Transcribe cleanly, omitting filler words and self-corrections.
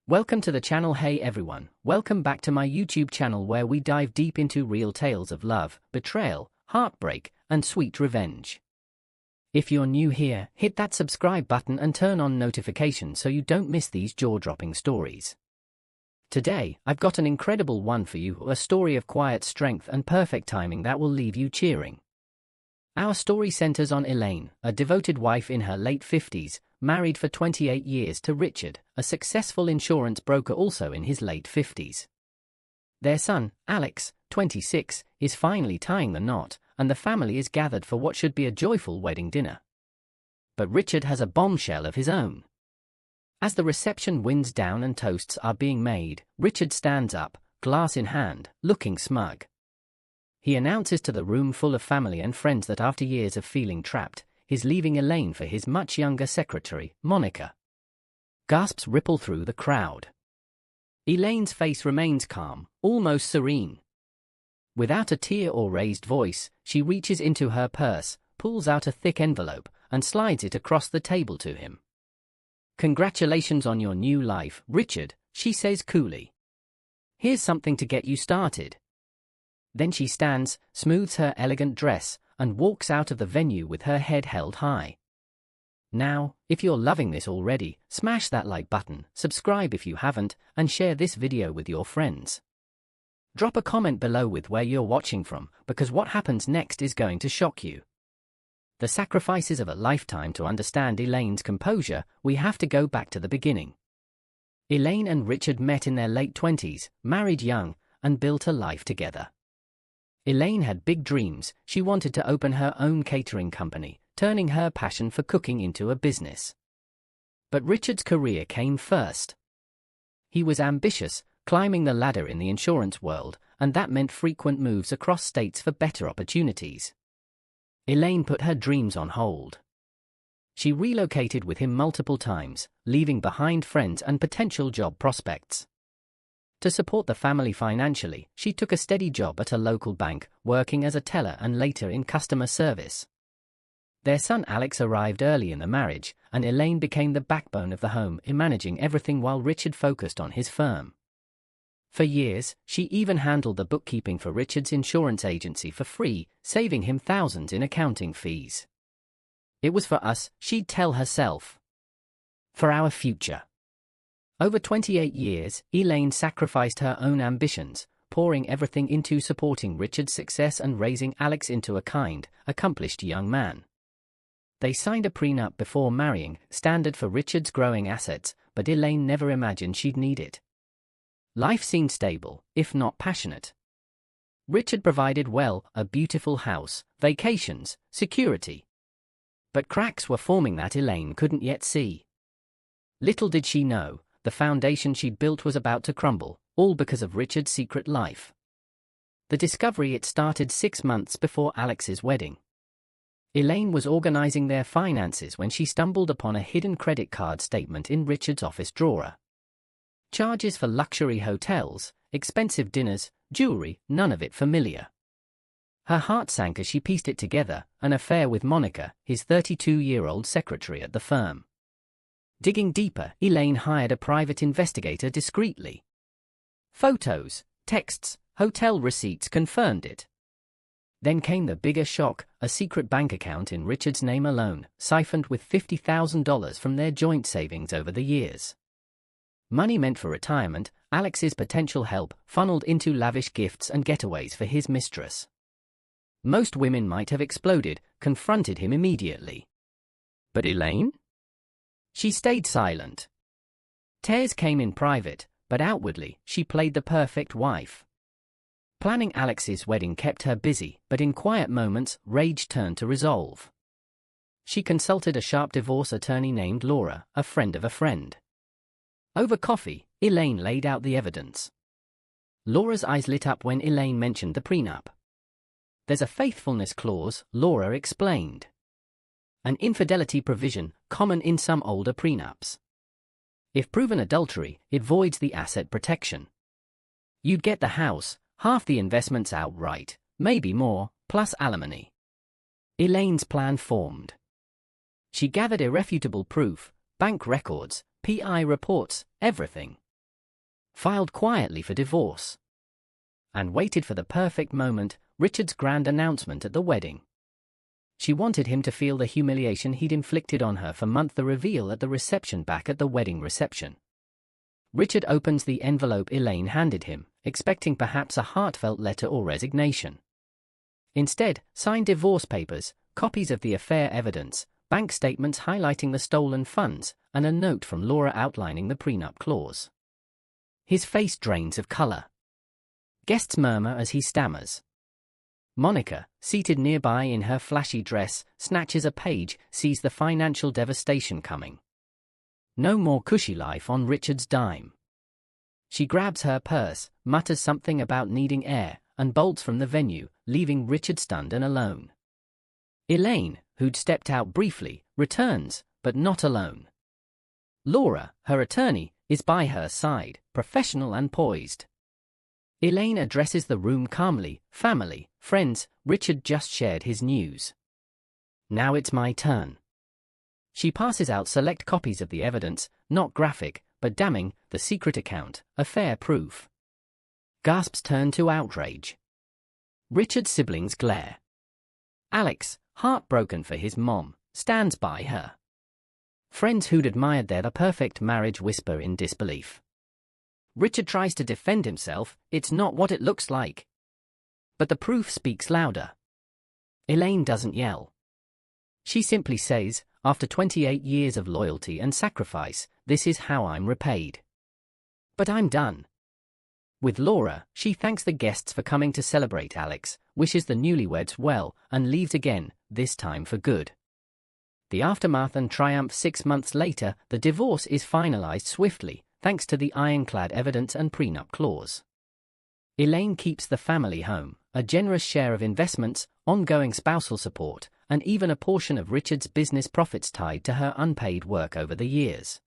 Welcome to the channel. Hey everyone, welcome back to my YouTube channel where we dive deep into real tales of love, betrayal, heartbreak, and sweet revenge. If you're new here, hit that subscribe button and turn on notifications so you don't miss these jaw-dropping stories. Today, I've got an incredible one for you, a story of quiet strength and perfect timing that will leave you cheering. Our story centers on Elaine, a devoted wife in her late 50s, married for 28 years to Richard, a successful insurance broker also in his late 50s. Their son, Alex, 26, is finally tying the knot, and the family is gathered for what should be a joyful wedding dinner. But Richard has a bombshell of his own. As the reception winds down and toasts are being made, Richard stands up, glass in hand, looking smug. He announces to the room full of family and friends that after years of feeling trapped, he's leaving Elaine for his much younger secretary, Monica. Gasps ripple through the crowd. Elaine's face remains calm, almost serene. Without a tear or raised voice, she reaches into her purse, pulls out a thick envelope, and slides it across the table to him. "Congratulations on your new life, Richard," she says coolly. "Here's something to get you started." Then she stands, smooths her elegant dress, and walks out of the venue with her head held high. Now, if you're loving this already, smash that like button, subscribe if you haven't, and share this video with your friends. Drop a comment below with where you're watching from, because what happens next is going to shock you. The sacrifices of a lifetime. To understand Elaine's composure, we have to go back to the beginning. Elaine and Richard met in their late 20s, married young, and built a life together. Elaine had big dreams. She wanted to open her own catering company, turning her passion for cooking into a business. But Richard's career came first. He was ambitious, climbing the ladder in the insurance world, and that meant frequent moves across states for better opportunities. Elaine put her dreams on hold. She relocated with him multiple times, leaving behind friends and potential job prospects. To support the family financially, she took a steady job at a local bank, working as a teller and later in customer service. Their son Alex arrived early in the marriage, and Elaine became the backbone of the home, managing everything while Richard focused on his firm. For years, she even handled the bookkeeping for Richard's insurance agency for free, saving him thousands in accounting fees. "It was for us," she'd tell herself. "For our future." Over 28 years, Elaine sacrificed her own ambitions, pouring everything into supporting Richard's success and raising Alex into a kind, accomplished young man. They signed a prenup before marrying, standard for Richard's growing assets, but Elaine never imagined she'd need it. Life seemed stable, if not passionate. Richard provided well, a beautiful house, vacations, security. But cracks were forming that Elaine couldn't yet see. Little did she know, the foundation she'd built was about to crumble, all because of Richard's secret life. The discovery it started 6 months before Alex's wedding. Elaine was organizing their finances when she stumbled upon a hidden credit card statement in Richard's office drawer. Charges for luxury hotels, expensive dinners, jewelry, none of it familiar. Her heart sank as she pieced it together, an affair with Monica, his 32-year-old secretary at the firm. Digging deeper, Elaine hired a private investigator discreetly. Photos, texts, hotel receipts confirmed it. Then came the bigger shock, a secret bank account in Richard's name alone, siphoned with $50,000 from their joint savings over the years. Money meant for retirement, Alex's potential help, funneled into lavish gifts and getaways for his mistress. Most women might have exploded, confronted him immediately. But Elaine? She stayed silent. Tears came in private, but outwardly, she played the perfect wife. Planning Alex's wedding kept her busy, but in quiet moments, rage turned to resolve. She consulted a sharp divorce attorney named Laura, a friend of a friend. Over coffee, Elaine laid out the evidence. Laura's eyes lit up when Elaine mentioned the prenup. "There's a faithfulness clause," Laura explained. "An infidelity provision, common in some older prenups. If proven adultery, it voids the asset protection. You'd get the house, half the investments outright, maybe more, plus alimony." Elaine's plan formed. She gathered irrefutable proof, bank records, PI reports, everything. filed quietly for divorce, and waited for the perfect moment, Richard's grand announcement at the wedding. She wanted him to feel the humiliation he'd inflicted on her for months. The reveal at the reception. Back at the wedding reception, Richard opens the envelope Elaine handed him, expecting perhaps a heartfelt letter or resignation. Instead, signed divorce papers, copies of the affair evidence, bank statements highlighting the stolen funds, and a note from Laura outlining the prenup clause. His face drains of color. Guests murmur as he stammers. Monica, seated nearby in her flashy dress, snatches a page, sees the financial devastation coming. No more cushy life on Richard's dime. She grabs her purse, mutters something about needing air, and bolts from the venue, leaving Richard stunned and alone. Elaine, who'd stepped out briefly, returns, but not alone. Laura, her attorney, is by her side, professional and poised. Elaine addresses the room calmly. Family, friends, Richard just shared his news. Now it's my turn. She passes out select copies of the evidence, not graphic, but damning, the secret account, affair proof. Gasps turn to outrage. Richard's siblings glare. Alex, heartbroken for his mom, stands by her. Friends who'd admired their perfect marriage whisper in disbelief. Richard tries to defend himself. It's not what it looks like. But the proof speaks louder. Elaine doesn't yell. She simply says, after 28 years of loyalty and sacrifice, this is how I'm repaid. But I'm done. With Laura, she thanks the guests for coming to celebrate Alex, wishes the newlyweds well, and leaves again, this time for good. The aftermath and triumph. 6 months later, the divorce is finalized swiftly, thanks to the ironclad evidence and prenup clause. Elaine keeps the family home, a generous share of investments, ongoing spousal support, and even a portion of Richard's business profits tied to her unpaid work over the years.